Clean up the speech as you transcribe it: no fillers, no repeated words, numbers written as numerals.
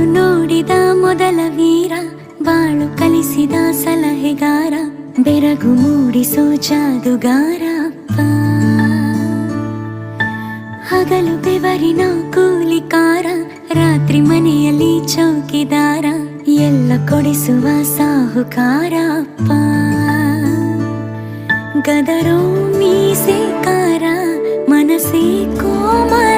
ನೋಡಿದ ಮೊದಲ ವೀರ, ಬಾಳು ಕಲಿಸಿದ ಸಲಹೆಗಾರ, ಬೆರಗು ಮೂಡಿಸೋ ಜಾದುಗಾರ ಅಪ್ಪ. ಹಗಲು ಬೆವರಿನ ಕೂಲಿಕಾರ, ರಾತ್ರಿ ಮನೆಯಲ್ಲಿ ಚೌಕಿದಾರ, ಎಲ್ಲ ಕೊಡಿಸುವ ಸಾಹುಕಾರ ಅಪ್ಪ. ಗದರೋ ಮೀಸೆಕಾರ, ಮನಸ್ಸೇ ಕೋಮಲ